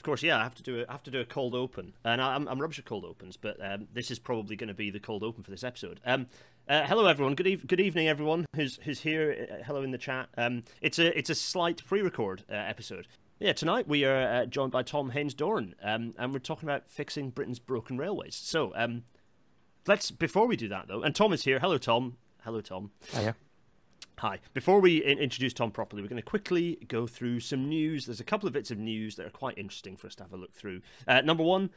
Of course, yeah. I have to do a cold open, and I'm rubbish at cold opens, but this is probably going to be the cold open for this episode. Hello, everyone. Good evening, everyone who's here. Hello in the chat. It's a slight pre-record episode. Yeah, tonight we are joined by Tom Haynes-Doran, and we're talking about fixing Britain's broken railways. So before we do that though, and Tom is here. Hello, Tom. Hello, Tom. Hiya. Hi. Before we introduce Tom properly, we're going to quickly go through some news. There's a couple of bits of news that are quite interesting for us to have a look through. Number one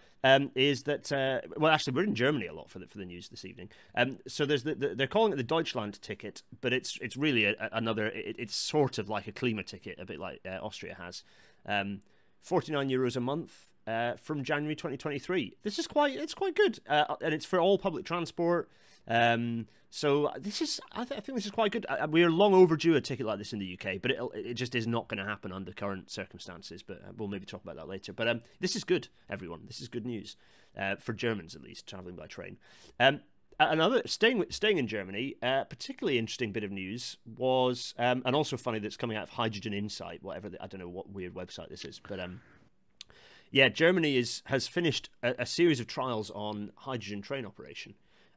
is that, well, actually, we're in Germany a lot for the news this evening. So there's they're calling it the Deutschland ticket, but it's really another. It's sort of like a Klima ticket, a bit like Austria has. €49 a month from January 2023. It's quite good, and it's for all public transport. So this is, I think this is quite good. We are long overdue a ticket like this in the UK, but it just is not going to happen under current circumstances. But we'll maybe talk about that later. But this is good, everyone. This is good news for Germans, at least, travelling by train. Another staying in Germany, particularly interesting bit of news was, and also funny that's coming out of Hydrogen Insight, whatever. I don't know what weird website this is, but yeah, Germany has finished a series of trials on hydrogen train operation.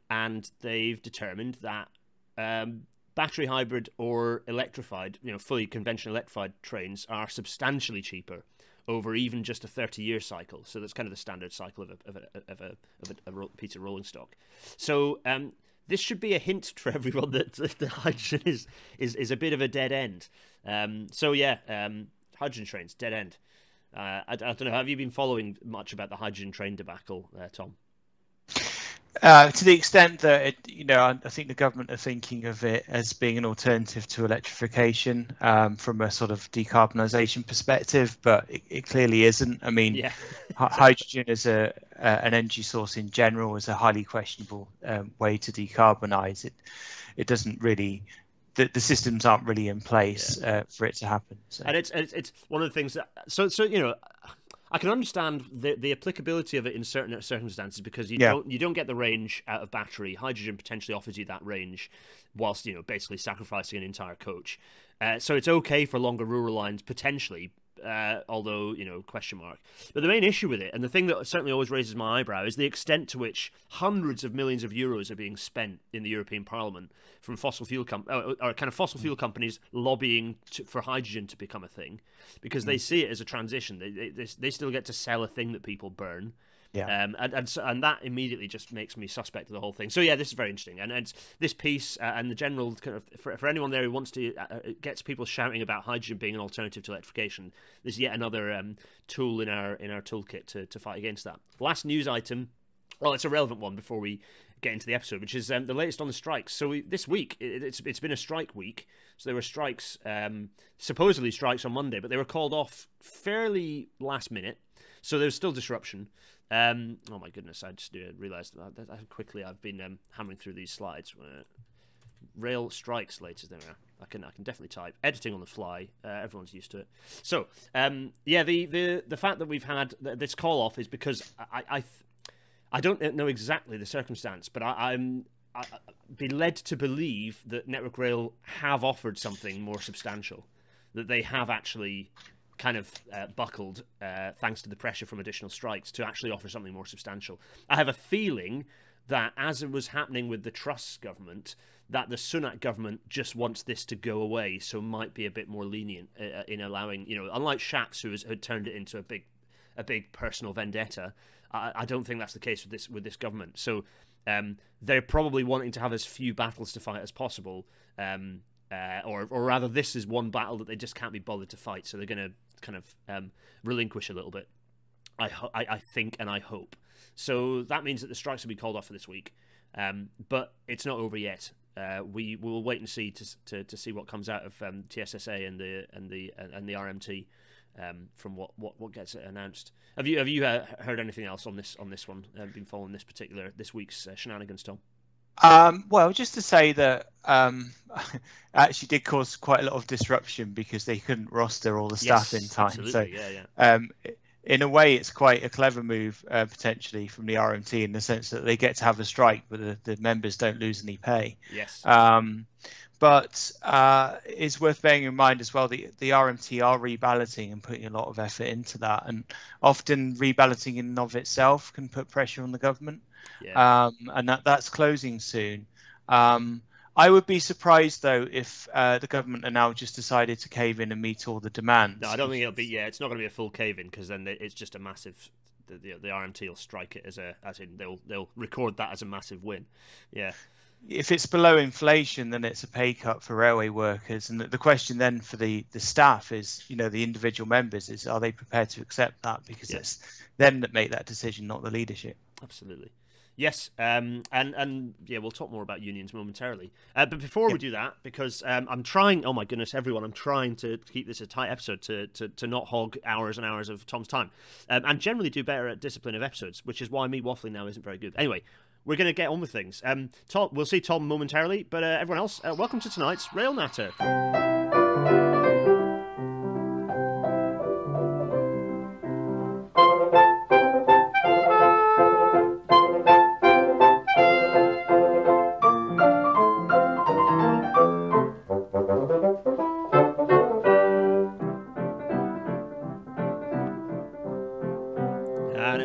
And they've determined that battery hybrid or electrified, fully conventional electrified trains are substantially cheaper over even just a 30-year cycle. So that's kind of the standard cycle of a piece of rolling stock. So this should be a hint for everyone that the hydrogen is a bit of a dead end. So yeah, hydrogen trains, dead end. I don't know. Have you been following much about the hydrogen train debacle, Tom? To the extent that I think the government are thinking of it as being an alternative to electrification from a sort of decarbonisation perspective, but it clearly isn't. I mean, yeah. Hydrogen as an energy source in general is a highly questionable way to decarbonise it. It doesn't really. The systems aren't really in place for it to happen. So. And it's one of the things that so I can understand the applicability of it in certain circumstances because you don't get the range out of battery. Hydrogen potentially offers you that range, whilst basically sacrificing an entire coach. So it's okay for longer rural lines potentially, although question mark. But the main issue with it, and the thing that certainly always raises my eyebrow, is the extent to which hundreds of millions of euros are being spent in the European Parliament from fossil fuel companies lobbying for hydrogen to become a thing, because they see it as a transition. They still get to sell a thing that people burn. Yeah, and that immediately just makes me suspect of the whole thing. So yeah, this is very interesting, and this piece and the general kind of for anyone there who wants to gets people shouting about hydrogen being an alternative to electrification. This is yet another tool in our toolkit to fight against that. Last news item. Well, it's a relevant one before we get into the episode, which is the latest on the strikes. So this week, it's been a strike week. So there were strikes, supposedly strikes on Monday, but they were called off fairly last minute. So there's still disruption. Oh my goodness, I just realised that how quickly I've been hammering through these slides. Rail strikes latest. There we are. I can definitely type. Editing on the fly. Everyone's used to it. So yeah, the fact that we've had this call off is because I don't know exactly the circumstance, but I'm be led to believe that Network Rail have offered something more substantial, that they have actually kind of buckled thanks to the pressure from additional strikes to actually offer something more substantial. I have a feeling that as it was happening with the Truss government, that the Sunak government just wants this to go away, so might be a bit more lenient in allowing, unlike Schatz, who had turned it into a big personal vendetta. I don't think that's the case with this government. So they're probably wanting to have as few battles to fight as possible, or rather, this is one battle that they just can't be bothered to fight. So they're going to kind of relinquish a little bit. I think and I hope. So that means that the strikes will be called off for this week, but it's not over yet. We will wait and see to see what comes out of TSSA and the RMT. From what gets announced. Have you heard anything else on this one? Been following this week's shenanigans, Tom? Well, just to say that actually did cause quite a lot of disruption because they couldn't roster all the staff in time. Absolutely. So yeah. In a way, it's quite a clever move potentially from the RMT in the sense that they get to have a strike, but the members don't lose any pay. Yes. But it's worth bearing in mind as well, the RMT are reballoting and putting a lot of effort into that. And often reballoting in and of itself can put pressure on the government. Yeah. And that's closing soon. I would be surprised, though, if the government are now just decided to cave in and meet all the demands. No, I don't think it'll be. Yeah, it's not going to be a full cave in, because then it's just a massive. The RMT will strike it as in they'll record that as a massive win. Yeah. If it's below inflation, then it's a pay cut for railway workers. And the question then for the staff is, the individual members, is are they prepared to accept that? Because it's them that make that decision, not the leadership. Absolutely. Yes, and yeah, we'll talk more about unions momentarily. But before we do that, because I'm trying, oh my goodness, everyone, I'm trying to keep this a tight episode to not hog hours and hours of Tom's time, and generally do better at discipline of episodes, which is why me waffling now isn't very good. Anyway, we're going to get on with things. Tom, we'll see Tom momentarily, but everyone else, welcome to tonight's Rail Natter.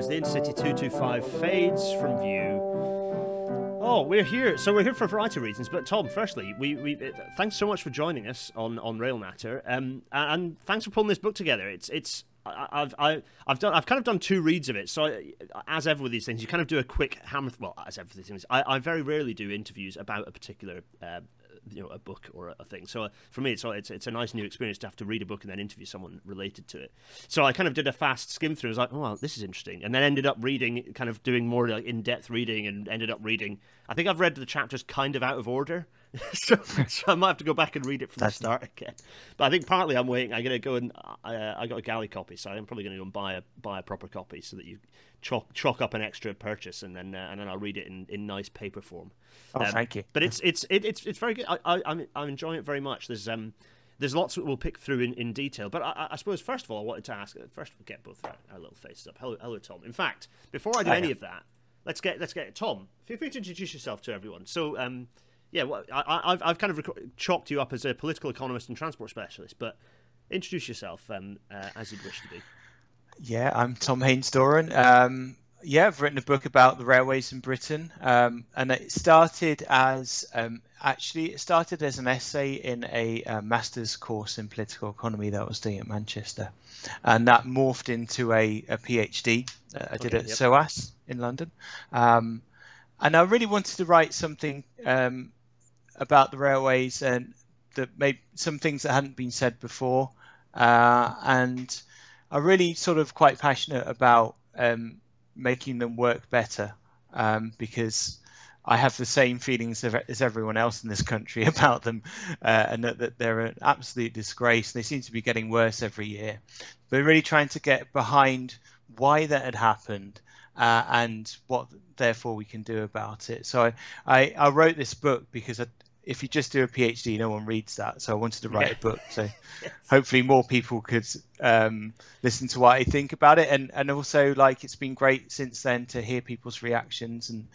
The Intercity 225 fades from view. Oh, we're here. So we're here for a variety of reasons. But Tom, firstly, we thanks so much for joining us on Rail Natter, and thanks for pulling this book together. I've kind of done 2 reads of it. So as ever with these things, you kind of do a quick hammer. Well, as ever with these things, I very rarely do interviews about a particular a book or a thing. So for me, it's a nice new experience to have to read a book and then interview someone related to it. So I kind of did a fast skim through. I was like, oh, well, this is interesting, and then ended up reading, kind of doing more like in-depth reading, and ended up reading. I think I've read the chapters kind of out of order, so I might have to go back and read it from the start again. But I think partly I'm waiting. I'm gonna go and I got a galley copy, so I'm probably gonna go and buy a proper copy so that you chalk up an extra purchase, and then I'll read it in nice paper form. Oh, thank you. But it's very good. I'm enjoying it very much. There's lots that we'll pick through in detail. But I suppose first of all, I wanted to ask. First, we'll get both our little faces up. Hello, Tom. In fact, before I do any of that, let's get Tom. Feel free to introduce yourself to everyone. So I've kind of chalked you up as a political economist and transport specialist, but introduce yourself as you'd wish to be. Yeah, I'm Tom Haynes-Doran. I've written a book about the railways in Britain, and it started as an essay in a master's course in political economy that I was doing at Manchester, and that morphed into a PhD I did at SOAS in London, and I really wanted to write something about the railways and that maybe some things that hadn't been said before, and I'm really sort of quite passionate about making them work better, because I have the same feelings as everyone else in this country about them, and that they're an absolute disgrace. They seem to be getting worse every year. But really trying to get behind why that had happened, and what therefore we can do about it. So I wrote this book because if you just do a PhD, no one reads that. So I wanted to write a book. So hopefully more people could listen to what I think about it. And also, like, it's been great since then to hear people's reactions. And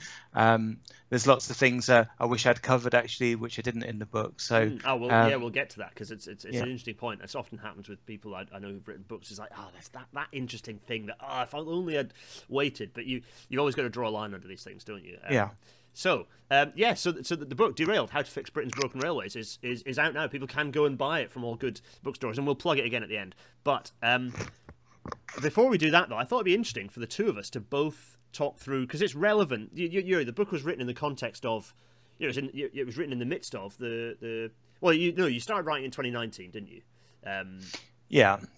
there's lots of things I wish I'd covered, actually, which I didn't in the book. So we'll get to that, because it's an interesting point. This often happens with people I know who've written books. It's like, there's that interesting thing that, if I only had waited. But you've always got to draw a line under these things, don't you? So the book Derailed: How to Fix Britain's Broken Railways is out now. People can go and buy it from all good bookstores, and we'll plug it again at the end. But before we do that, though, I thought it'd be interesting for the two of us to both talk through, because it's relevant. The book was written in the context of, it was written in the midst of you started writing in 2019, didn't you?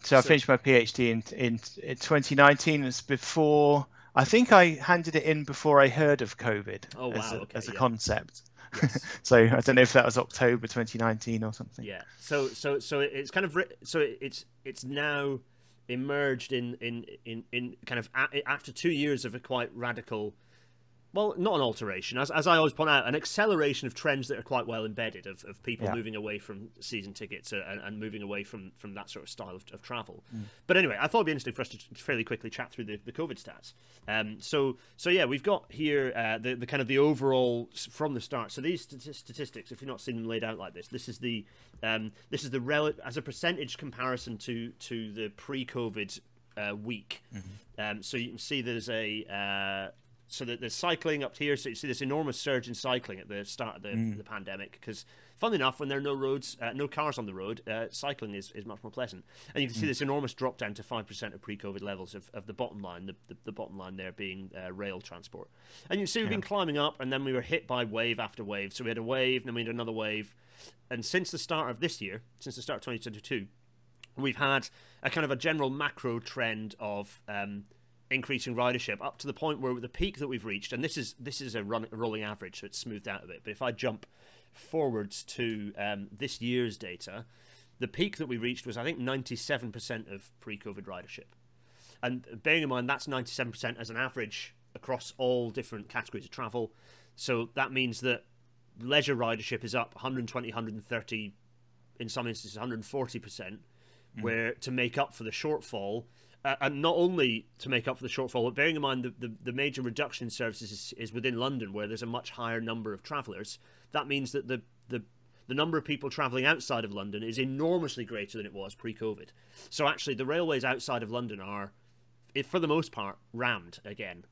So I finished my PhD in 2019. It's before. I think I handed it in before I heard of COVID as a concept. Yes. So I don't know if that was October 2019 or something. Yeah. So it's kind of it's now emerged in kind of after 2 years of a quite radical Well, not an alteration, as I always point out, an acceleration of trends that are quite well embedded of people moving away from season tickets and moving away from that sort of style of travel. But anyway, I thought it'd be interesting for us to fairly quickly chat through the COVID stats. So yeah, we've got here the kind of the overall from the start. So these statistics, if you've not seen them laid out like this is the as a percentage comparison to the pre-COVID week. So you can see there's so that there's cycling up here. So you see this enormous surge in cycling at the start of the pandemic, because funnily enough, when there are no roads, no cars on the road, cycling is much more pleasant. And you can see this enormous drop down to 5% of pre-COVID levels of the bottom line, the bottom line there being rail transport. And you see we've been climbing up, and then we were hit by wave after wave. So we had a wave, and then we had another wave. And since the start of this year, since the start of 2022, we've had a kind of a general macro trend of increasing ridership up to the point where the peak that we've reached, and this is a rolling average, so it's smoothed out a bit, but if I jump forwards to this year's data, the peak that we reached was, I think, 97% of pre-COVID ridership. And bearing in mind that's 97% as an average across all different categories of travel, so that means that leisure ridership is up 120, 130, in some instances 140%, where to make up for the shortfall. And not only to make up for the shortfall, but bearing in mind the major reduction in services is within London, where there's a much higher number of travellers. That means that the number of people travelling outside of London is enormously greater than it was pre-COVID. So actually, the railways outside of London are, for the most part, rammed again.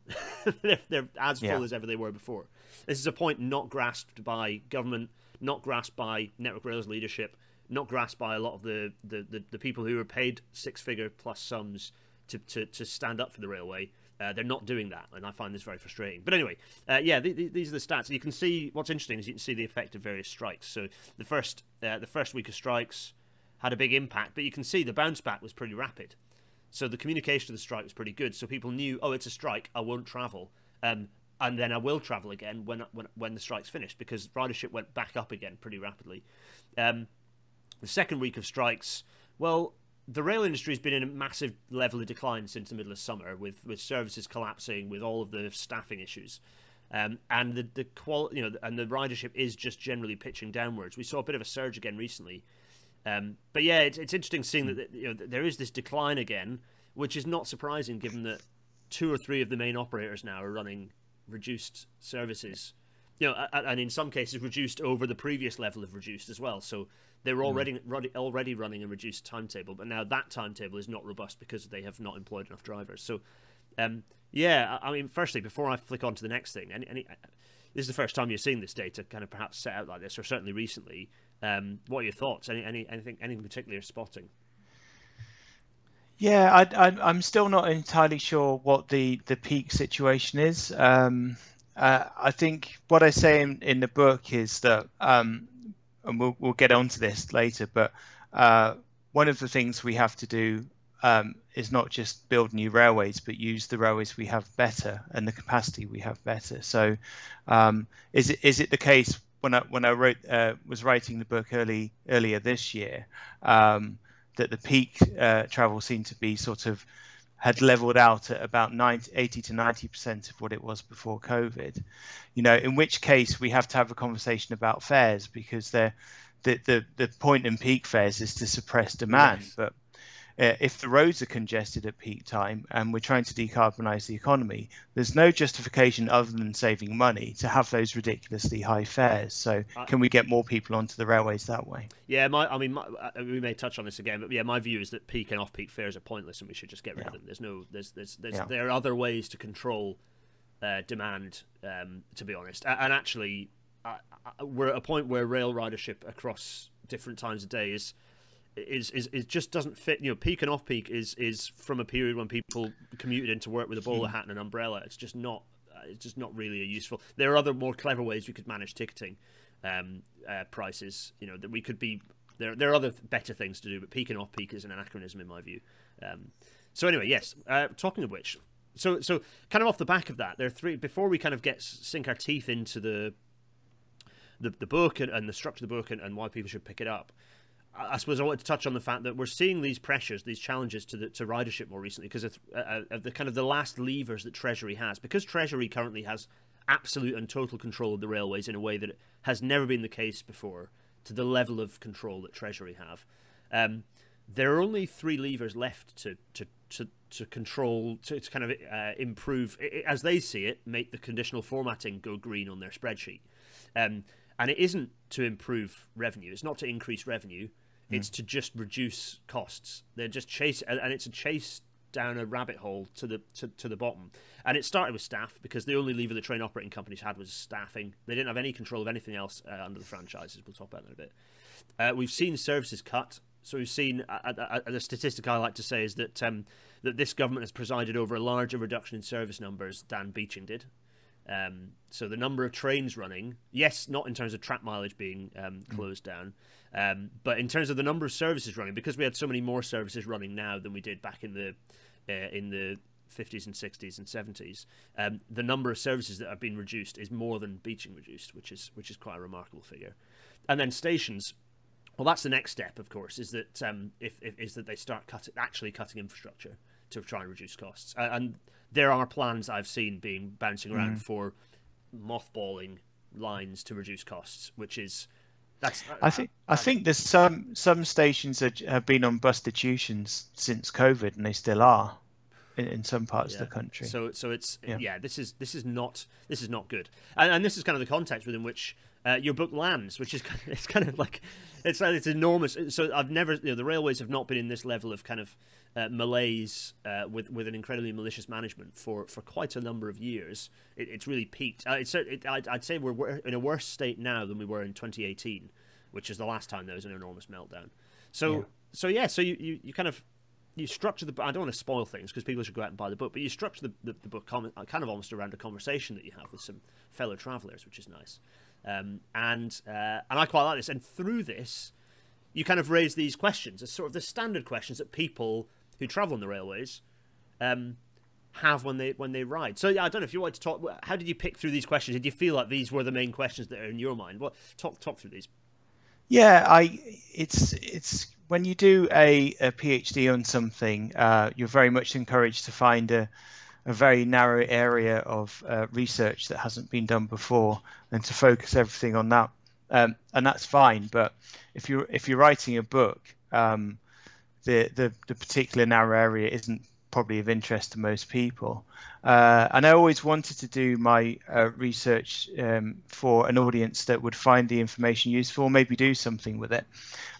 they're as full as ever they were before. This is a point not grasped by government, not grasped by Network Rail's leadership, not grasped by a lot of the people who are paid six-figure plus sums to stand up for the railway. They're not doing that, and I find this very frustrating. But anyway, these are the stats. You can see what's interesting is you can see the effect of various strikes. So the first week of strikes had a big impact, but you can see the bounce back was pretty rapid. So the communication of the strike was pretty good. So people knew, oh, it's a strike, I won't travel, and then I will travel again when the strike's finished, because ridership went back up again pretty rapidly. The second week of strikes, well, the rail industry has been in a massive level of decline since the middle of summer, with services collapsing, with all of the staffing issues, and the quality, and the ridership is just generally pitching downwards. We saw a bit of a surge again recently, but yeah, it's interesting seeing that there is this decline again, which is not surprising given that 2 or 3 of the main operators now are running reduced services. And in some cases reduced over the previous level of reduced as well. So they were already running a reduced timetable, but now that timetable is not robust because they have not employed enough drivers. So, yeah, I mean, firstly, before I flick on to the next thing, this is the first time you're seeing this data kind of perhaps set out like this, or certainly recently. What are your thoughts? Anything particular you're spotting? Yeah, I'm still not entirely sure what the peak situation is. I think what I say in the book is that, and we'll get onto this later, but one of the things we have to do is not just build new railways, but use the railways we have better and the capacity we have better. So, is it the case when I was writing the book earlier this year, that the peak travel seemed to be had leveled out at about 80 to 90% of what it was before COVID, in which case we have to have a conversation about fares, because the point in peak fares is to suppress demand. Yes. But if the roads are congested at peak time and we're trying to decarbonize the economy, there's no justification other than saving money to have those ridiculously high fares. So can we get more people onto the railways that way? Yeah, we may touch on this again, but yeah, my view is that peak and off-peak fares are pointless, and we should just get rid of them. There are other ways to control demand, to be honest. And actually, we're at a point where rail ridership across different times of day is just doesn't fit. Peak and off peak is from a period when people commuted into work with a bowler hat and an umbrella. It's just not really a useful. There are other more clever ways we could manage ticketing prices. That we could be. There are other better things to do, but peak and off peak is an anachronism in my view. So anyway, yes. Talking of which, so kind of off the back of that, there are 3 before we kind of sink our teeth into the book and the structure of the book and why people should pick it up. I suppose I wanted to touch on the fact that we're seeing these pressures, these challenges to ridership more recently because of the kind of the last levers that Treasury has. Because Treasury currently has absolute and total control of the railways in a way that has never been the case before, to the level of control that Treasury have. There are only three levers left to control, to kind of improve, as they see it, make the conditional formatting go green on their spreadsheet. And it isn't to improve revenue. It's not to increase revenue. It's to just reduce costs. They're just and it's a chase down a rabbit hole to the bottom. And it started with staff, because the only lever the train operating companies had was staffing. They didn't have any control of anything else under the franchises. We'll talk about that in a bit. We've seen services cut. So we've seen, the statistic I like to say is that that this government has presided over a larger reduction in service numbers than Beeching did. So the number of trains running, yes, not in terms of track mileage being closed down, but in terms of the number of services running, because we had so many more services running now than we did back in the 50s and 60s and 70s. The number of services that have been reduced is more than Beeching reduced, which is quite a remarkable figure. And then stations. Well, that's the next step, of course, is that is that they start actually cutting infrastructure to try and reduce costs. And there are plans I've seen bouncing around for mothballing lines to reduce costs, which is I think there's some stations that have been on bustitutions since COVID, and they still are in some parts of the country. So it's this is not good, and this is kind of the context within which your book lands, which is it's enormous. So I've never, the railways have not been in this level of kind of malaise with an incredibly malicious management for quite a number of years. It's really peaked. I'd say we're in a worse state now than we were in 2018, which is the last time there was an enormous meltdown. So you kind of, you structure the book. I don't want to spoil things because people should go out and buy the book, but you structure the book kind of almost around a conversation that you have with some fellow travellers, which is nice. And I quite like this. And through this, you kind of raise these questions as sort of the standard questions that people who travel on the railways have when they ride. So I don't know if you want to talk. How did you pick through these questions? Did you feel like these were the main questions that are in your mind? Talk through these. Yeah, it's when you do a PhD on something, you're very much encouraged to find a very narrow area of research that hasn't been done before, and to focus everything on that. And that's fine. But if you're writing a book, the particular narrow area isn't probably of interest to most people. And I always wanted to do my research for an audience that would find the information useful, maybe do something with it.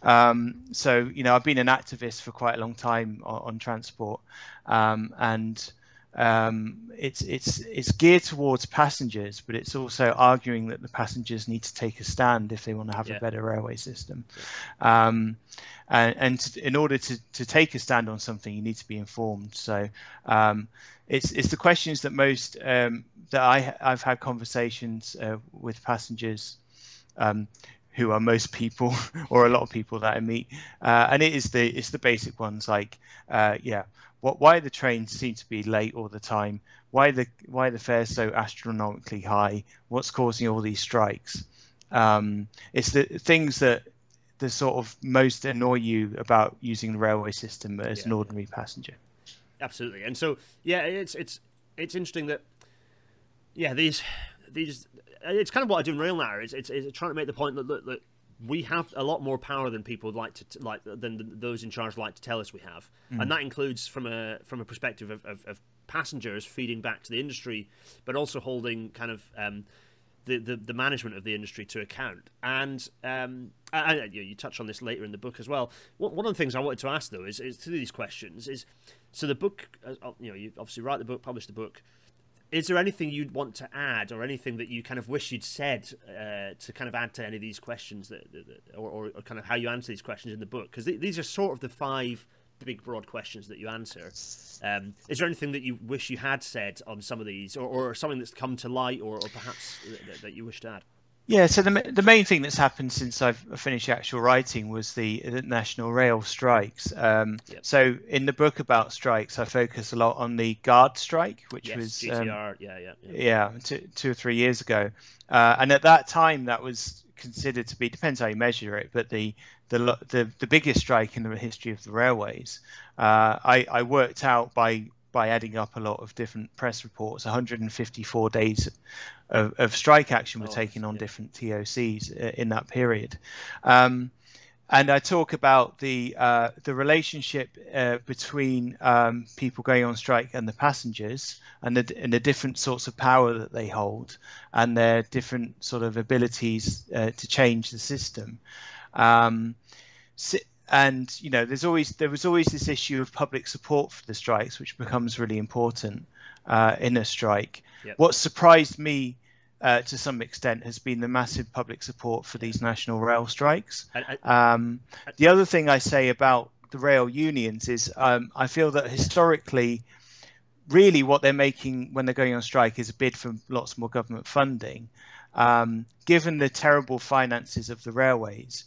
So, I've been an activist for quite a long time on transport, and it's geared towards passengers, but it's also arguing that the passengers need to take a stand if they want to have a better railway system. In order to take a stand on something, you need to be informed. So it's the questions that most that I've had conversations with passengers, who are most people or a lot of people that I meet, and it's the basic ones like why the trains seem to be late all the time, why the fares so astronomically high, what's causing all these strikes. It's the things that the sort of most annoy you about using the railway system as an ordinary passenger. Absolutely. And so it's interesting that these it's kind of what I do in Railnatter. It's trying to make the point that look, we have a lot more power than people than those in charge like to tell us we have, and that includes from a perspective of passengers feeding back to the industry, but also holding kind of the management of the industry to account. And you touch on this later in the book as well. One of the things I wanted to ask though is through these questions is, so the book, you obviously write the book, publish the book. Is there anything you'd want to add, or anything that you kind of wish you'd said to kind of add to any of these questions or kind of how you answer these questions in the book? Because these are sort of the 5 big broad questions that you answer. Is there anything that you wish you had said on some of these, or something that's come to light, or perhaps that you wish to add? Yeah, so the main thing that's happened since I've finished actual writing was the National Rail strikes. So in the book about strikes, I focus a lot on the Guard strike, which was GTR, 2 or 3 years ago, and at that time that was considered to be, depends how you measure it, but the biggest strike in the history of the railways. I worked out by by adding up a lot of different press reports, 154 days of strike action were taken on different TOCs in that period. And I talk about the relationship between people going on strike and the passengers, and the different sorts of power that they hold, and their different sort of abilities to change the system. And you know, there was always this issue of public support for the strikes, which becomes really important in a strike. Yep. What surprised me to some extent has been the massive public support for these national rail strikes. The other thing I say about the rail unions is I feel that historically, really what they're making when they're going on strike is a bid for lots more government funding. Given the terrible finances of the railways,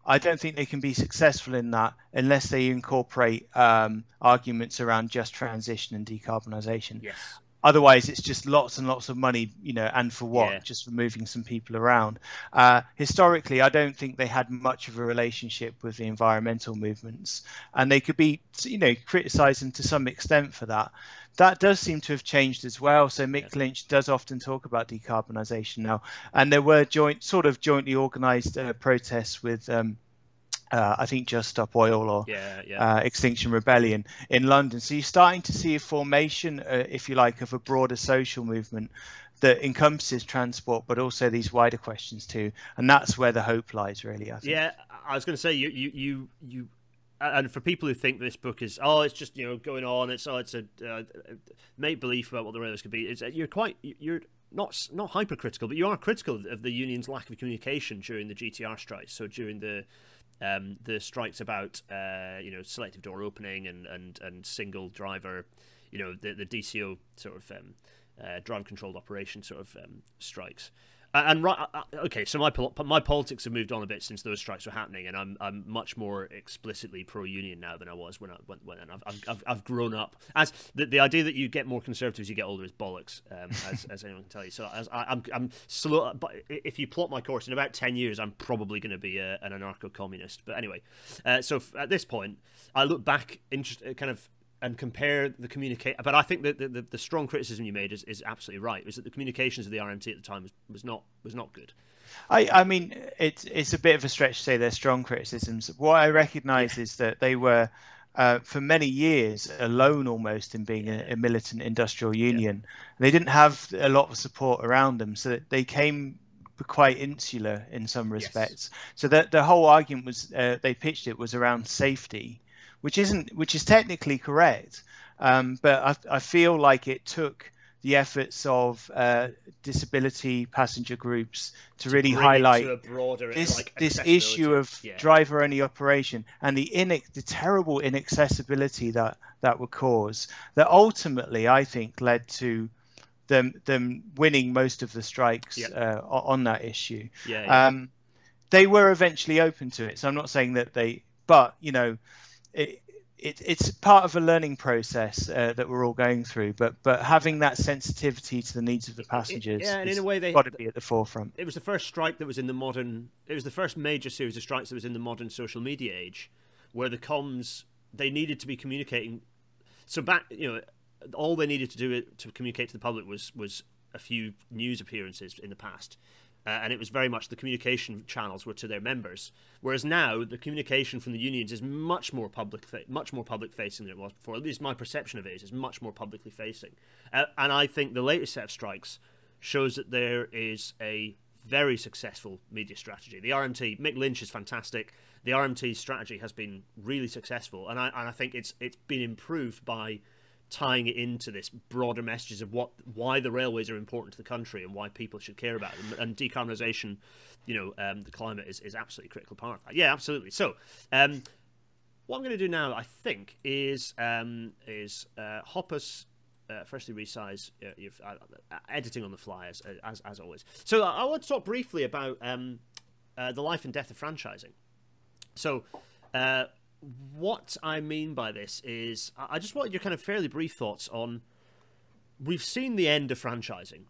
I don't think they can be successful in that unless they incorporate arguments around just transition and decarbonisation. Yes. Otherwise, it's just lots and lots of money, you know, and for what? Yeah. Just for moving some people around. Historically, I don't think they had much of a relationship with the environmental movements, and they could be, you know, criticised them to some extent for that. That does seem to have changed as well. So Mick Lynch does often talk about decarbonisation now, and there were jointly organised protests with. I think Just Stop Oil or Extinction Rebellion in London. So you're starting to see a formation, if you like, of a broader social movement that encompasses transport, but also these wider questions too. And that's where the hope lies, really, I think. Yeah, I was going to say, you and for people who think this book is, it's just, you know, going on, it's a make believe about what the railways could be. You're not hypercritical, but you are critical of the union's lack of communication during the GTR strikes. So during the strikes about selective door opening and single driver, you know, the DCO sort of driver controlled operation sort of strikes. Okay, so my politics have moved on a bit since those strikes were happening, and I'm much more explicitly pro-union now than I was when I've grown up. As the idea that you get more conservative as you get older is bollocks, as anyone can tell you. So I'm slow, but if you plot my course in about 10 years, I'm probably going to be an anarcho-communist. But anyway, so at this point, I look back and compare the communication. But I think that the strong criticism you made is absolutely right. Was that the communications of the RMT at the time was not good. I mean, it's a bit of a stretch to say they're strong criticisms. What I recognise is that they were, for many years, alone almost in being a militant industrial union. They didn't have a lot of support around them, so that they came quite insular in some respects. So that the whole argument was they pitched it was around safety, which is technically correct, but I feel like it took the efforts of disability passenger groups to really highlight this issue of driver-only operation and the terrible inaccessibility that would cause. That ultimately, I think, led to them winning most of the strikes on that issue. They were eventually open to it, so I'm not saying that but you know. It's part of a learning process that we're all going through, but having that sensitivity to the needs of the passengers, and in a way got to be at the forefront. It was the first strike that was in the modern. It was the first major series of strikes that was in the modern social media age, where the comms they needed to be communicating. So back, you know, all they needed to do to communicate to the public was a few news appearances in the past. And it was very much the communication channels were to their members, whereas now the communication from the unions is much more public facing than it was before. At least my perception of it is much more publicly facing. And I think the latest set of strikes shows that there is a very successful media strategy. The RMT, Mick Lynch is fantastic. The RMT strategy has been really successful, and I think it's been improved by tying it into this broader messages of why the railways are important to the country and why people should care about them, and decarbonisation, you know, the climate is absolutely a critical part of that. Yeah, absolutely. So what I'm going to do now, I think, is hop us firstly resize editing on the fly as always. So I want to talk briefly about the life and death of franchising. So what I mean by this is I just want your kind of fairly brief thoughts on, we've seen the end of franchising.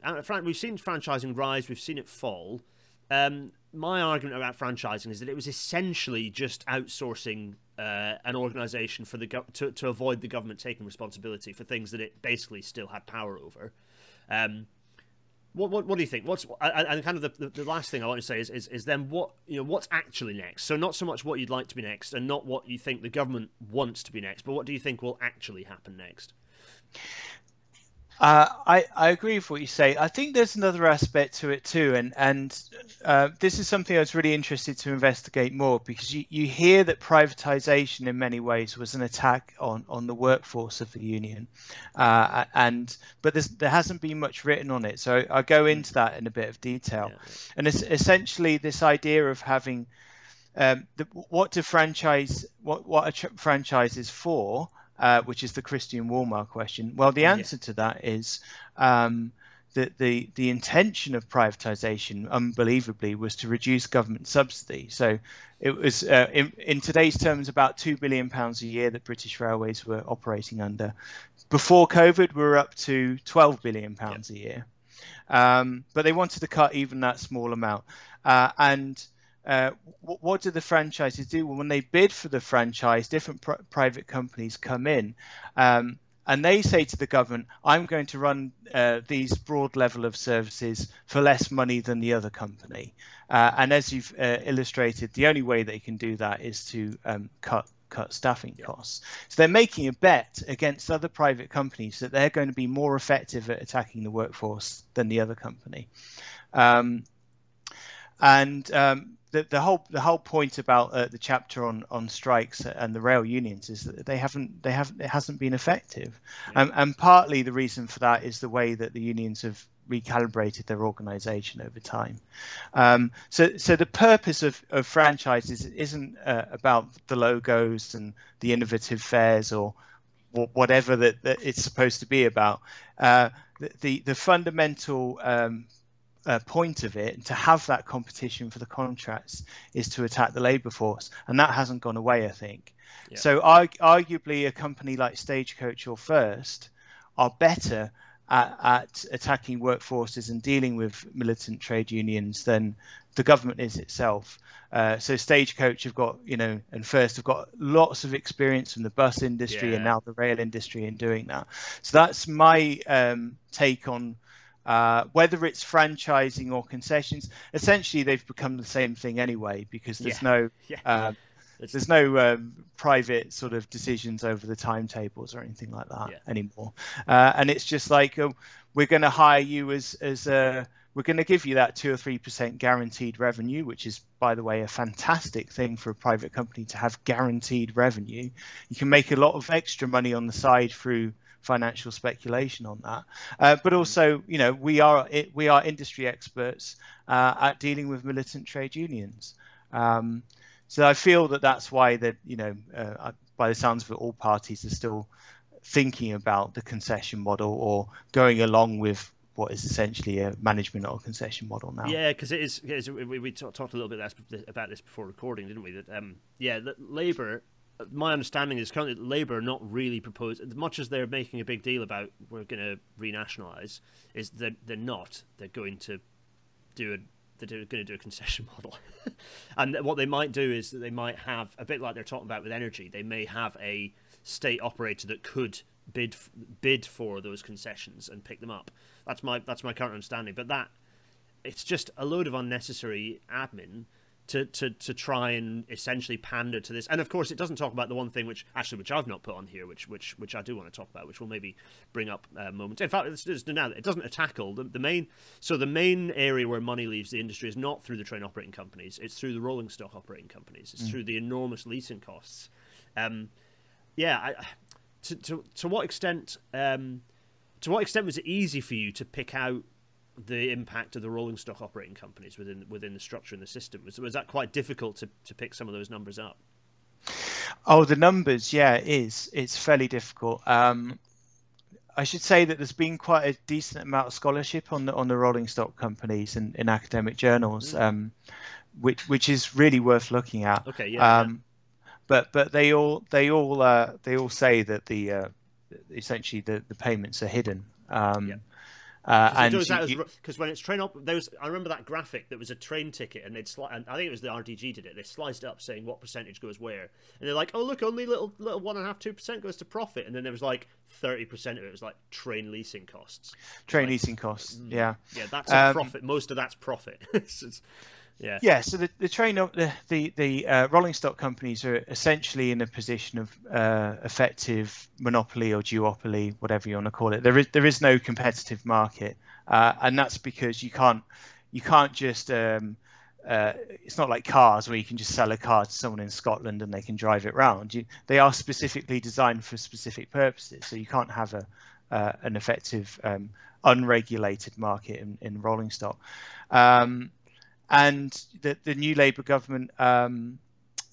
We've seen franchising rise, we've seen it fall. My argument about franchising is that it was essentially just outsourcing an organisation for to avoid the government taking responsibility for things that it basically still had power over. What do you think? And kind of the last thing I want to say is then what's actually next? So not so much what you'd like to be next, and not what you think the government wants to be next, but what do you think will actually happen next? I agree with what you say. I think there's another aspect to it too, and this is something I was really interested to investigate more, because you hear that privatization in many ways was an attack on the workforce of the union, but there hasn't been much written on it. So I'll go into that in a bit of detail. Yeah. And it's essentially this idea of having what a franchise is for. Which is the Christian Walmart question. Well, the answer to that is that the intention of privatization, unbelievably, was to reduce government subsidy. So it was, in today's terms, about £2 billion a year that British Railways were operating under. Before COVID, we were up to £12 billion a year. But they wanted to cut even that small amount. What do the franchises do? Well, when they bid for the franchise, different private companies come in and they say to the government, I'm going to run these broad level of services for less money than the other company. And as you've illustrated, the only way they can do that is to cut staffing costs. So they're making a bet against other private companies that they're going to be more effective at attacking the workforce than the other company. The whole point about the chapter on strikes and the rail unions is that it hasn't been effective, and partly the reason for that is the way that the unions have recalibrated their organisation over time. So the purpose of franchises isn't about the logos and the innovative fairs or whatever that it's supposed to be about. The fundamental point of it, to have that competition for the contracts, is to attack the labour force, and that hasn't gone away, I think. Yeah. So arguably a company like Stagecoach or First are better at attacking workforces and dealing with militant trade unions than the government is itself. So Stagecoach have got, and First have got lots of experience from the bus industry and now the rail industry in doing that. So that's my take on whether it's franchising or concessions. Essentially, they've become the same thing anyway, because there's no private sort of decisions over the timetables or anything like that anymore. And it's just like, we're going to hire you we're going to give you that 2 or 3% guaranteed revenue, which is, by the way, a fantastic thing for a private company to have guaranteed revenue. You can make a lot of extra money on the side through financial speculation on that, but also, we are industry experts at dealing with militant trade unions. So I feel that's why by the sounds of it, all parties are still thinking about the concession model or going along with what is essentially a management or concession model now. Yeah, because it is. We talked a little bit about this before recording, didn't we? That Labour. My understanding is currently Labour are not really proposed, as much as they're making a big deal about we're going to renationalise, is that they're not. They're going to do a concession model, and what they might do is that they might have, a bit like they're talking about with energy, they may have a state operator that could bid for those concessions and pick them up. That's my current understanding, but it's just a load of unnecessary admin to try and essentially pander to this. And of course, it doesn't talk about the one thing which I've not put on here, which I do want to talk about, which we'll maybe bring up moment. In fact, it doesn't tackle the main. So the main area where money leaves the industry is not through the train operating companies; it's through the rolling stock operating companies. It's through the enormous leasing costs. To what extent? To what extent was it easy for you to pick out the impact of the rolling stock operating companies within the structure and the system? Was that quite difficult to pick some of those numbers up? Oh, the numbers, yeah, it is. It's fairly difficult. I should say that there's been quite a decent amount of scholarship on the rolling stock companies in academic journals, which is really worth looking at. Okay, yeah. But they all say that essentially the payments are hidden. Because when it's train up, I remember that graphic that was a train ticket, and and I think it was the RDG did it. They sliced it up saying what percentage goes where, and they're like, oh look, only little 1.5-2% goes to profit, and then there was like 30% of it was like train leasing costs. Leasing costs, yeah, that's a profit. Most of that's profit. Yeah. So the rolling stock companies are essentially in a position of effective monopoly or duopoly, whatever you want to call it. There is no competitive market, and that's because you can't just it's not like cars where you can just sell a car to someone in Scotland and they can drive it round. They are specifically designed for specific purposes, so you can't have an effective unregulated market in rolling stock. And the new Labour government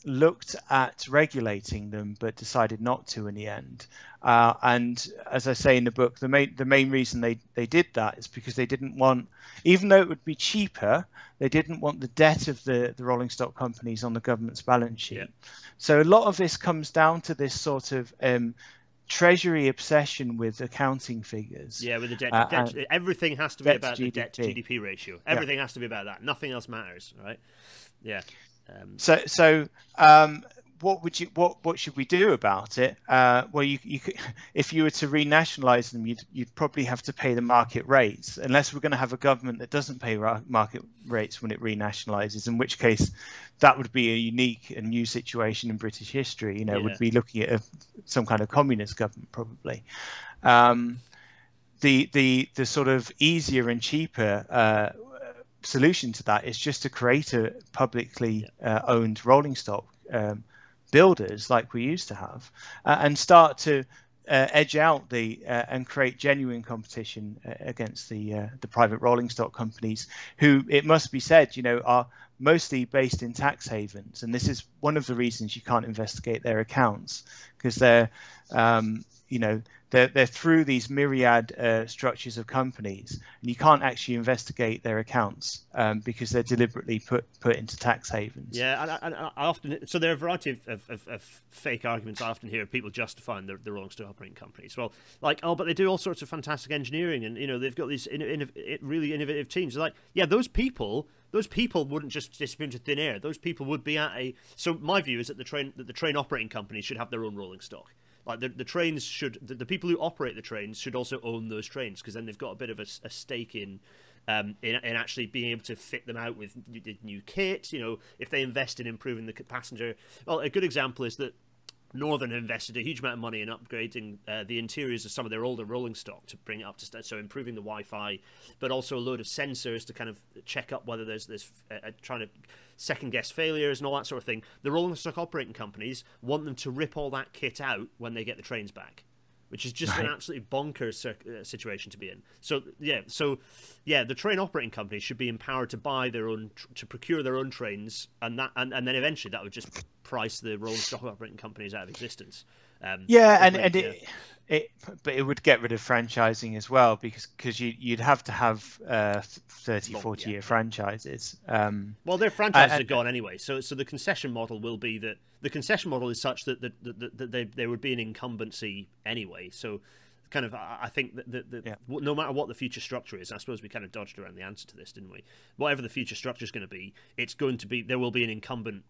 looked at regulating them, but decided not to in the end. And as I say in the book, the main reason they did that is because they didn't want, even though it would be cheaper, they didn't want the debt of the rolling stock companies on the government's balance sheet. Yeah. So a lot of this comes down to this sort of Treasury obsession with accounting figures. Yeah, with the debt everything has to be about the debt to GDP ratio. Everything has to be about that. Nothing else matters, right? Yeah. What should we do about it? Well, you could, if you were to renationalise them, you'd probably have to pay the market rates, unless we're going to have a government that doesn't pay market rates when it renationalises, in which case that would be a unique and new situation in British history. Would be looking at some kind of communist government probably. The sort of easier and cheaper solution to that is just to create a publicly owned rolling stock builders like we used to have, and start to edge out and create genuine competition against the private rolling stock companies, who, it must be said, are mostly based in tax havens, and this is one of the reasons you can't investigate their accounts, because they're through these myriad structures of companies, and you can't actually investigate their accounts because they're deliberately put into tax havens. Yeah, and I often, so there are a variety of fake arguments I often hear of people justifying the rolling stock operating companies. Well, like, oh, but they do all sorts of fantastic engineering, and they've got these really innovative teams. They're like, yeah, those people wouldn't just disappear into thin air. Those people would be at a. So my view is that the train operating companies should have their own rolling stock. Like the trains should, the people who operate the trains should also own those trains, because then they've got a bit of a stake in actually being able to fit them out with new kit. If they invest in improving the passenger. Well, a good example is that Northern invested a huge amount of money in upgrading the interiors of some of their older rolling stock to bring it up to so improving the Wi-Fi, but also a load of sensors to kind of check up whether there's trying to second guess failures and all that sort of thing. The rolling stock operating companies want them to rip all that kit out when they get the trains back, which is just an absolutely bonkers situation to be in. So the train operating companies should be empowered to buy their own, to procure their own trains, and then eventually that would just price the rolling stock operating companies out of existence. But it would get rid of franchising as well, because you'd have to have 30-40 year franchises. Well, their franchises are gone anyway, so the concession model will be that the concession model is such that there would be an incumbency anyway. So kind of, I think that no matter what the future structure is, I suppose we kind of dodged around the answer to this, didn't we? Whatever the future structure is going to be, there will be an incumbent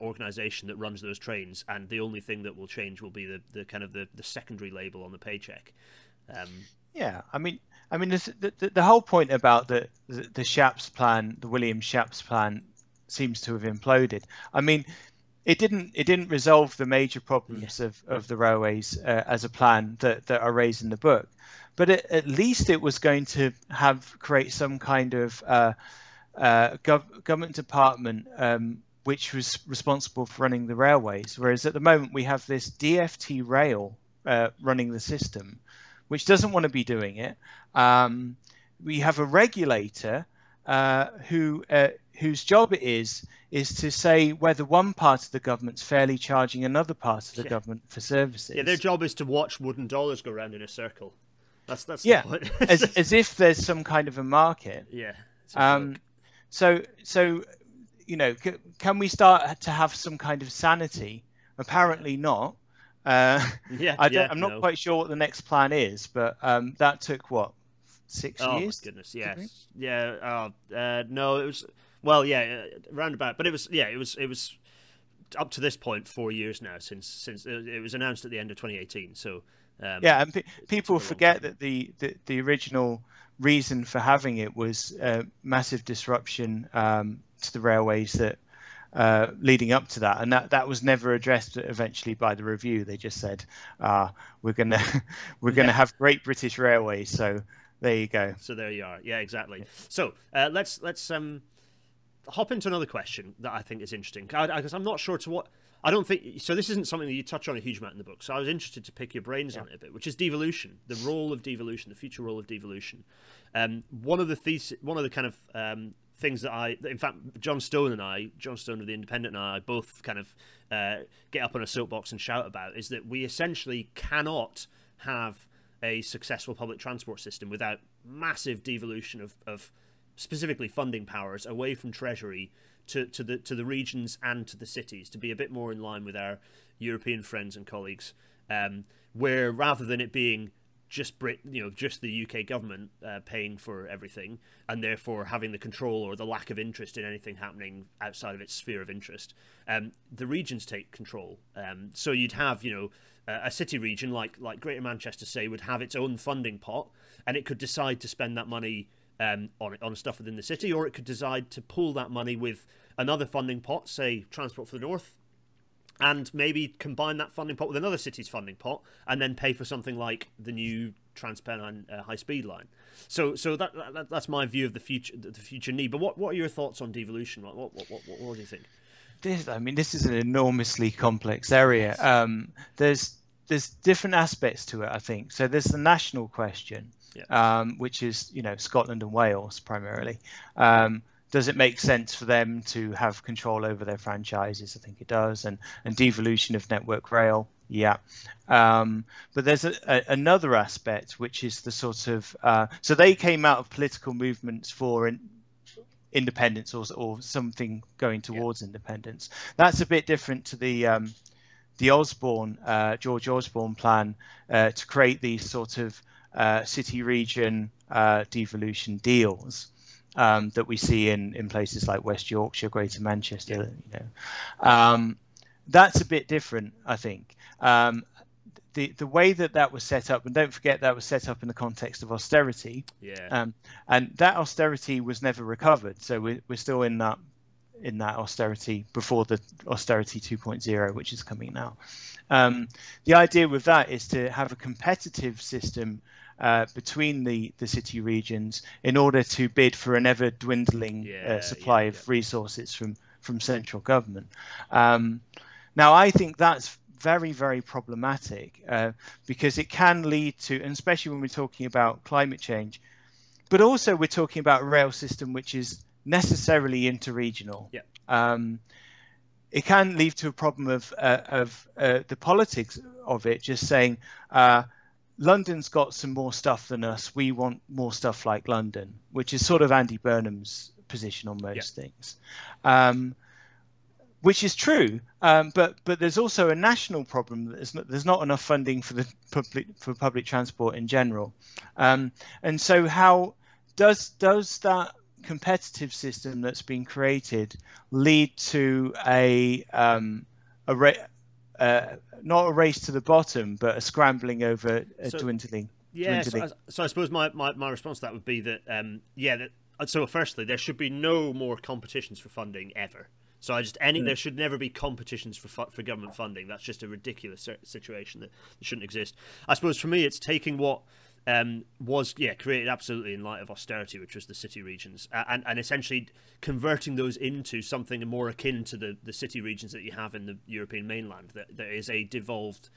organization that runs those trains, and the only thing that will change will be the kind of the secondary label on the paycheck. I mean the whole point about the Shapps plan, the William Shapps plan, seems to have imploded. I mean, it didn't resolve the major problems of the railways as a plan that are raised in the book, but at least it was going to create some kind of government department which was responsible for running the railways, whereas at the moment we have this DfT Rail running the system, which doesn't want to be doing it. We have a regulator whose job it is to say whether one part of the government's fairly charging another part of the government for services. Yeah, their job is to watch wooden dollars go round in a circle. That's the point. as if there's some kind of a market. Yeah. So can we start to have some kind of sanity? Apparently not. I'm not quite sure what the next plan is, but that took 6 Oh years. my goodness, yes, yeah. No, it was, well, yeah, roundabout, but it was, yeah, it was up to this point 4 years now since it was announced at the end of 2018. So yeah, and people took a long forget time. that the original reason for having it was massive disruption to the railways that leading up to that, and that was never addressed eventually by the review. They just said, we're gonna have Great British Railways, so there you go. So there you are. Yeah, exactly. So let's hop into another question that I think is interesting, because I'm not sure to what. I don't think so. This isn't something that you touch on a huge amount in the book, so I was interested to pick your brains on it a bit, which is devolution, the role of devolution, the future role of devolution. One of the kind of things that in fact, John Stone of the Independent, and I both kind of get up on a soapbox and shout about, is that we essentially cannot have a successful public transport system without massive devolution of specifically funding powers away from Treasury to the regions and to the cities, to be a bit more in line with our European friends and colleagues, where rather than it being just just the UK government paying for everything, and therefore having the control or the lack of interest in anything happening outside of its sphere of interest, the regions take control. So you'd have a city region like Greater Manchester, say, would have its own funding pot, and it could decide to spend that money on stuff within the city, or it could decide to pool that money with another funding pot, say Transport for the North, and maybe combine that funding pot with another city's funding pot, and then pay for something like the new Transpennine high-speed line. So that's my view of the future need. But what are your thoughts on devolution? What do you think? This is an enormously complex area. Yes. There's different aspects to it, I think. So there's the national question, which is Scotland and Wales primarily. Does it make sense for them to have control over their franchises? I think it does. And devolution of Network Rail, yeah. But there's another aspect, which is the sort of so they came out of political movements for independence or something going towards independence. That's a bit different to the Osborne, George Osborne plan to create these sort of city region devolution deals that we see in places like West Yorkshire, Greater Manchester. That's a bit different, I think. The way that was set up, and don't forget that was set up in the context of austerity, and that austerity was never recovered. So we're still in that austerity before the austerity 2.0, which is coming now. The idea with that is to have a competitive system between the city regions in order to bid for an ever dwindling supply of resources from central government. Now, I think that's very, very problematic because it can lead to, and especially when we're talking about climate change, but also we're talking about a rail system which is necessarily interregional. It can lead to a problem of the politics of it, just saying London's got some more stuff than us, we want more stuff like London, which is sort of Andy Burnham's position on most things. Which is true, but there's also a national problem. There's not enough funding for public transport in general, and so how does that competitive system that's been created lead to not a race to the bottom, but a scrambling over a dwindling? So I suppose my response to that would be that so firstly, there should be no more competitions for funding ever. So there should never be competitions for government funding. That's just a ridiculous situation that shouldn't exist. I suppose for me, it's taking what was created absolutely in light of austerity, which was the city regions, and essentially converting those into something more akin to the city regions that you have in the European mainland. That is a devolved,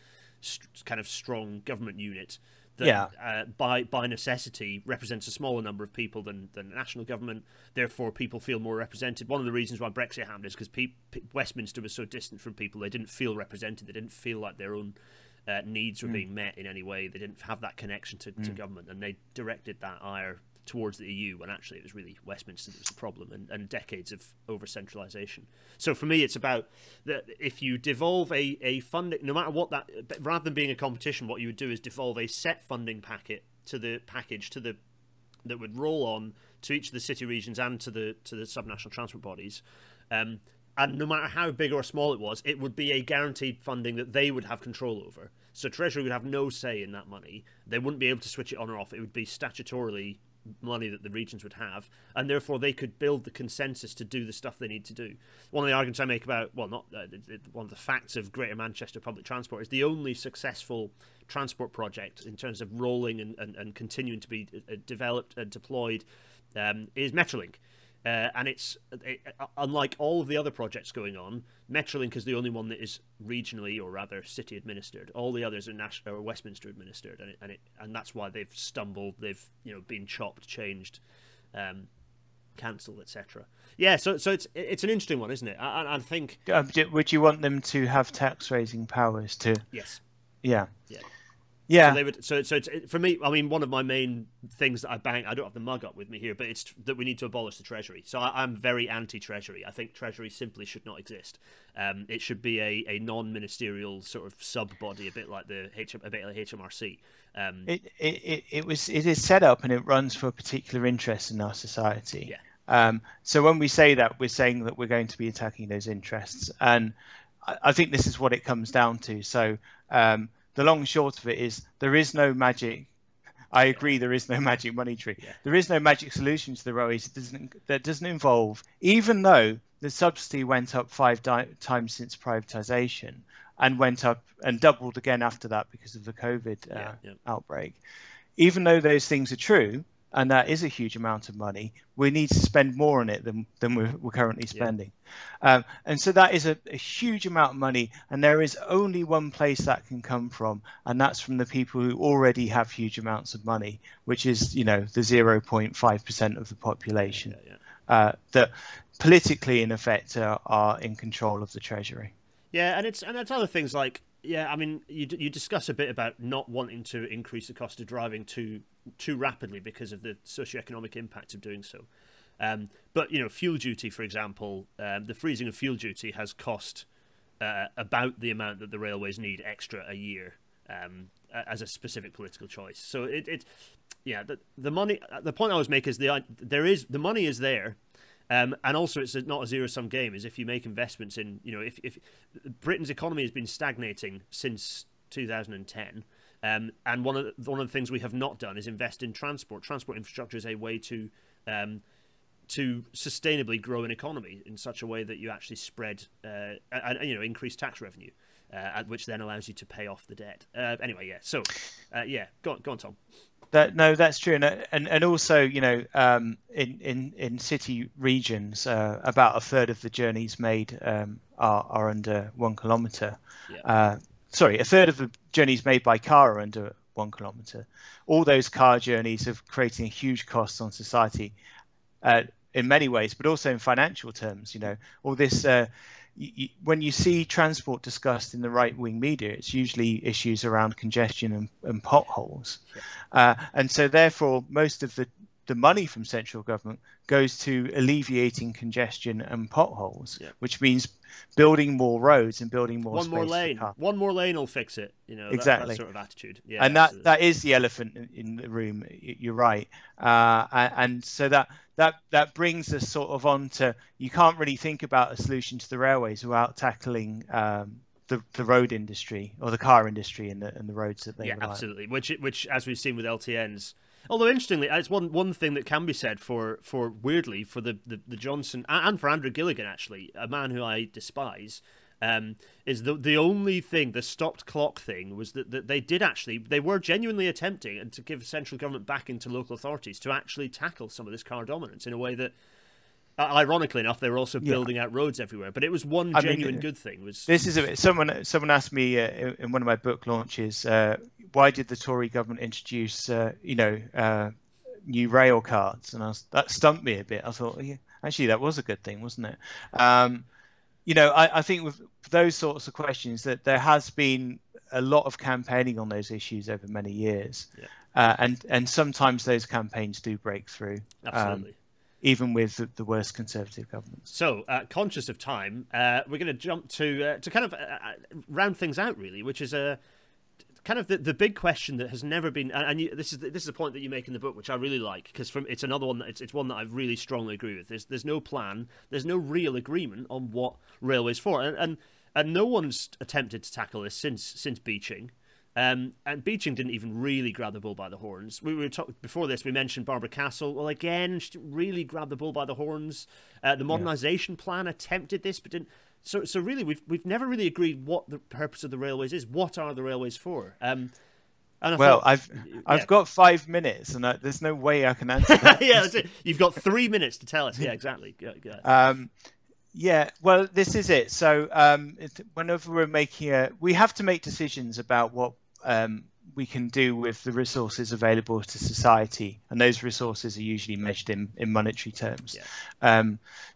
kind of strong government unit that by necessity represents a smaller number of people than the national government. Therefore, people feel more represented. One of the reasons why Brexit happened is because Westminster was so distant from people, they didn't feel represented. They didn't feel like their own needs were being met in any way. They didn't have that connection to government, and they directed that ire towards the EU when actually it was really Westminster that was the problem, and decades of over-centralisation. So for me, it's about that if you devolve a funding, no matter what that, rather than being a competition, what you would do is devolve a set funding package to the that would roll on to each of the city regions and to the subnational transport bodies. And no matter how big or small it was, it would be a guaranteed funding that they would have control over. So Treasury would have no say in that money. They wouldn't be able to switch it on or off. It would be statutorily money that the regions would have, and therefore they could build the consensus to do the stuff they need to do. One of the arguments I make about, well, not one of the facts of Greater Manchester public transport is the only successful transport project in terms of rolling and continuing to be developed and deployed is Metrolink. And unlike all of the other projects going on, Metrolink is the only one that is regionally, or rather city administered. All the others are Westminster administered, and that's why they've stumbled. They've been chopped, changed, cancelled, etc. Yeah, so it's an interesting one, isn't it? I think. Would you want them to have tax raising powers to? Yes. Yeah. Yeah. Yeah. So they would. So it's for me. I mean, one of my main things that I bang. I don't have the mug up with me here, but it's that we need to abolish the Treasury. So I'm very anti-Treasury. I think Treasury simply should not exist. It should be a non-ministerial sort of sub body, a bit like HMRC. It is set up and it runs for a particular interest in our society. Yeah. So when we say that, we're saying that we're going to be attacking those interests, and I think this is what it comes down to. So. The long and short of it is there is no magic. I agree, there is no magic money tree. Yeah. There is no magic solution to the railways that doesn't involve, even though the subsidy went up 5 times since privatisation and went up and doubled again after that because of the COVID outbreak. Even though those things are true, and that is a huge amount of money, we need to spend more on it than we're currently spending. Yeah. And so that is a huge amount of money, and there is only one place that can come from, and that's from the people who already have huge amounts of money, which is, the 0.5% of the population that politically, in effect, are in control of the Treasury. Yeah, and it's other things like, yeah, I mean, you discuss a bit about not wanting to increase the cost of driving too rapidly because of the socioeconomic impact of doing so. But fuel duty, for example, the freezing of fuel duty has cost about the amount that the railways need extra a year as a specific political choice. So the money. The point I always make is the money is there. And also, it's not a zero-sum game. Is if you make investments in, if Britain's economy has been stagnating since 2010, and one of the things we have not done is invest in transport. Transport infrastructure is a way to sustainably grow an economy in such a way that you actually spread and increase tax revenue, which then allows you to pay off the debt. Anyway, yeah. So, go on, Tom. That's true, and also, in city regions, about a third of the journeys made are under 1 kilometre. Yeah. A third of the journeys made by car are under 1 kilometre. All those car journeys are creating a huge cost on society, in many ways, but also in financial terms. All this. When you see transport discussed in the right-wing media, it's usually issues around congestion and potholes. Yeah. And so therefore, most of the money from central government goes to alleviating congestion and potholes, which means building more roads and building more space. One more lane will fix it. Exactly. That sort of attitude. Yeah, and that is the elephant in the room. You're right. And so that brings us sort of on to, you can't really think about a solution to the railways without tackling the road industry or the car industry and the roads that they rely on. Absolutely. Which as we've seen with LTNs. Although interestingly, it's one thing that can be said for weirdly for the Johnson and for Andrew Gilligan, actually, a man who I despise, is the only thing, the stopped clock thing, was that they were genuinely attempting and to give central government back into local authorities to actually tackle some of this car dominance in a way that, ironically enough, they were also building out roads everywhere. But it was one genuine good thing. This is a bit, someone asked me in one of my book launches, why did the Tory government introduce new rail cards? And that stumped me a bit. I thought, actually, that was a good thing, wasn't it? I think with those sorts of questions that there has been a lot of campaigning on those issues over many years, and sometimes those campaigns do break through. Absolutely. Even with the worst Conservative governments. So, conscious of time, we're going to jump to kind of round things out, really, which is kind of the big question that has never been, and this is a point that you make in the book, which I really like, because it's another one that it's one that I really strongly agree with. There's no plan, there's no real agreement on what railways for, and no one's attempted to tackle this since Beeching. And Beeching didn't even really grab the bull by the horns. We were talking before this. We mentioned Barbara Castle. Well, again, she didn't really grab the bull by the horns. The modernisation plan attempted this, but didn't. So really, we've never really agreed what the purpose of the railways is. What are the railways for? And I've got 5 minutes, and there's no way I can answer that. Yeah, that's it. You've got 3 minutes to tell us. Yeah, exactly. Yeah, well, this is it. So whenever we're we have to make decisions about what we can do with the resources available to society, and those resources are usually measured in monetary terms. Yeah.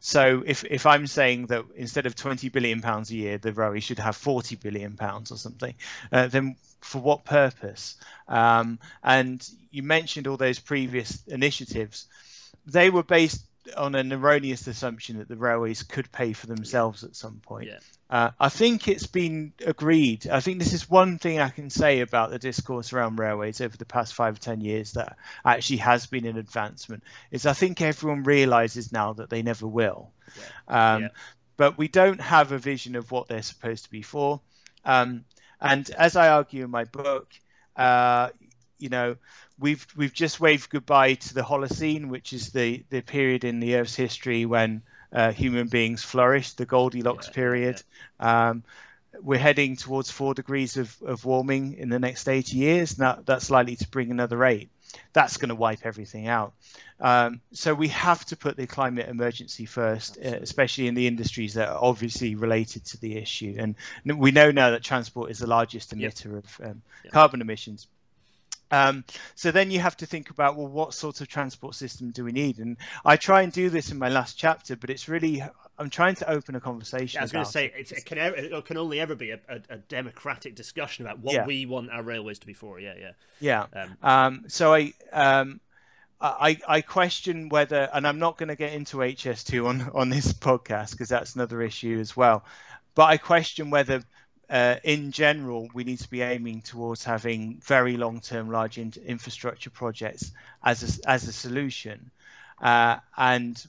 So if I'm saying that instead of £20 billion a year, the railway should have £40 billion or something, then for what purpose? And you mentioned all those previous initiatives. They were based on an erroneous assumption that the railways could pay for themselves at some point. Yeah. I think it's been agreed. I think this is one thing I can say about the discourse around railways over the past 5 or 10 years that actually has been an advancement, is I think everyone realizes now that they never will. Yeah. But we don't have a vision of what they're supposed to be for. And as I argue in my book, we've just waved goodbye to the Holocene, which is the period in the Earth's history when human beings flourished, the Goldilocks period. We're heading towards 4 degrees of warming in the next 80 years. Now that's likely to bring another 8. That's going to wipe everything out. So we have to put the climate emergency first, especially in the industries that are obviously related to the issue. And we know now that transport is the largest emitter of carbon emissions. So then you have to think about, well, what sort of transport system do we need? And I try and do this in my last chapter, but it's really, I'm trying to open a conversation. Yeah, I was going to say, it can only ever be a democratic discussion about what we want our railways to be for. Yeah. So I question whether, and I'm not going to get into HS2 on this podcast because that's another issue as well, but I question whether in general, we need to be aiming towards having very long-term large infrastructure projects as a solution. And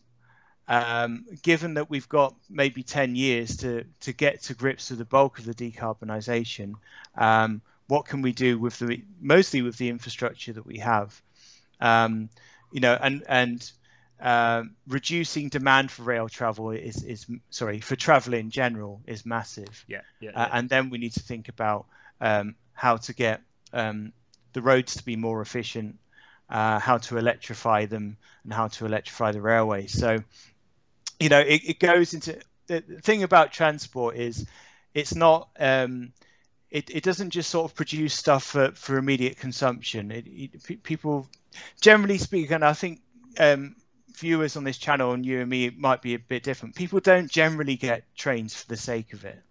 given that we've got maybe 10 years to get to grips with the bulk of the decarbonisation, what can we do with mostly with the infrastructure that we have? Reducing demand for rail travel for travel in general is massive. And then we need to think about how to get the roads to be more efficient, how to electrify them, and how to electrify the railways. So, it goes into the thing about transport is it's not it doesn't just sort of produce stuff for immediate consumption. People generally speak, and I think viewers on this channel and you and me might be a bit different. People don't generally get trains for the sake of it.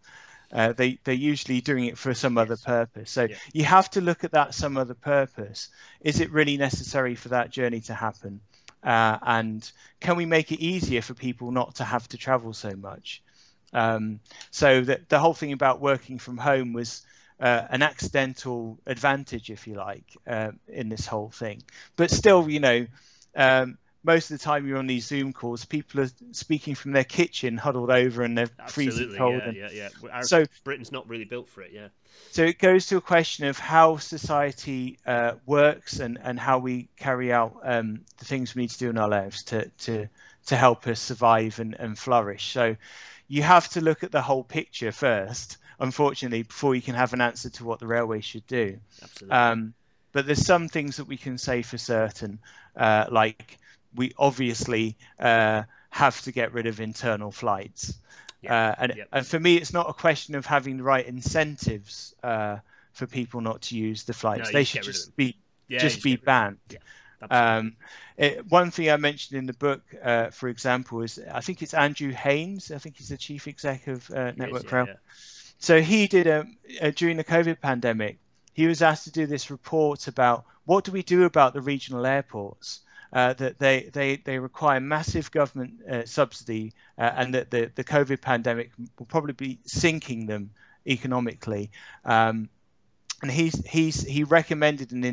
They're usually doing it for some other purpose. So you have to look at that some other purpose. Is it really necessary for that journey to happen? And can we make it easier for people not to have to travel so much? So the whole thing about working from home was an accidental advantage, if you like, in this whole thing. But still, most of the time you're on these Zoom calls, people are speaking from their kitchen, huddled over, and they're freezing cold. So Britain's not really built for it. So it goes to a question of how society works and how we carry out the things we need to do in our lives to help us survive and flourish. So you have to look at the whole picture first, unfortunately, before you can have an answer to what the railway should do. Absolutely. But there's some things that we can say for certain, like we obviously have to get rid of internal flights. And for me, it's not a question of having the right incentives for people not to use the flights. They should just be banned. One thing I mentioned in the book, for example, is I think it's Andrew Haines. I think he's the chief exec of Network Rail. So he did during the COVID pandemic, he was asked to do this report about what do we do about the regional airports. That they require massive government subsidy, and that the COVID pandemic will probably be sinking them economically. and he recommended an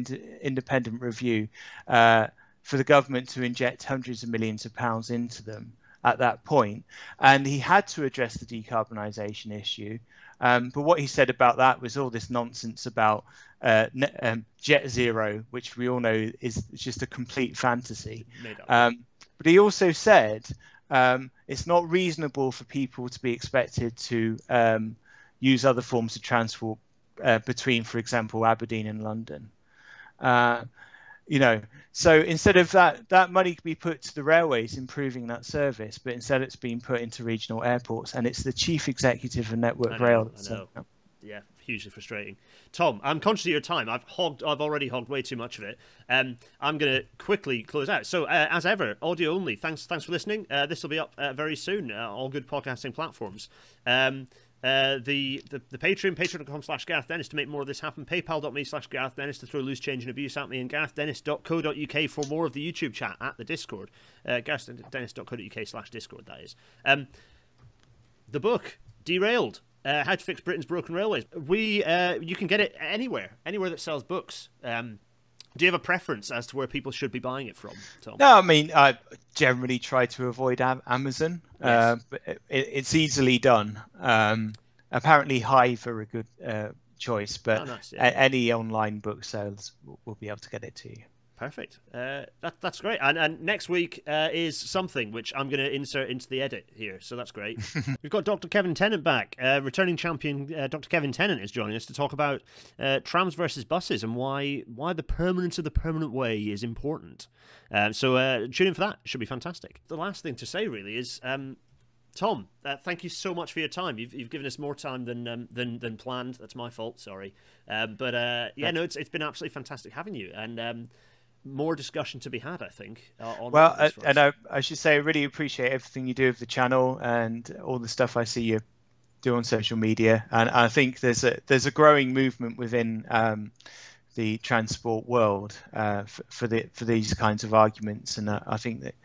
independent review for the government to inject hundreds of millions of pounds into them at that point, and he had to address the decarbonisation issue. But what he said about that was all this nonsense about Jet Zero, which we all know is just a complete fantasy. But he also said it's not reasonable for people to be expected to use other forms of transport between, for example, Aberdeen and London. So instead of that money could be put to the railways improving that service, but instead it's being put into regional airports, and it's the chief executive of Network Rail. I know. Yeah, hugely frustrating. Tom, I'm conscious of your time. I've already hogged way too much of it. I'm going to quickly close out. So as ever, audio only. Thanks for listening. This will be up very soon. All good podcasting platforms. The Patreon, patreon.com/Gareth Dennis to make more of this happen, paypal.me/Gareth Dennis to throw loose change and abuse at me, and GarethDennis.co.uk for more of the YouTube chat at the Discord. GarethDennis.co.uk/Discord, that is. The book, Derailed, How to Fix Britain's Broken Railways. You can get it anywhere that sells books. Do you have a preference as to where people should be buying it from, Tom? No, I mean, I generally try to avoid Amazon. Yes. But it's easily done. Apparently Hive are a good choice, but nice, yeah. Any online book sales will be able to get it to you. Perfect. That's great. And next week is something which I'm going to insert into the edit here, so that's great. We've got Dr. Kevin Tennant back. Returning champion Dr. Kevin Tennant is joining us to talk about trams versus buses and why the permanence of the permanent way is important. So tune in for that. It should be fantastic. The last thing to say really is, Tom, thank you so much for your time. You've given us more time than planned. That's my fault. Sorry. It's been absolutely fantastic having you, and more discussion to be had, I think. I should say I really appreciate everything you do with the channel and all the stuff I see you do on social media. And I think there's a growing movement within the transport world for these kinds of arguments. And I think that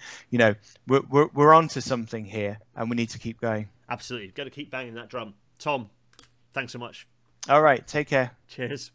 we're onto something here, and we need to keep going. Absolutely, got to keep banging that drum. Tom, thanks so much. All right, take care. Cheers.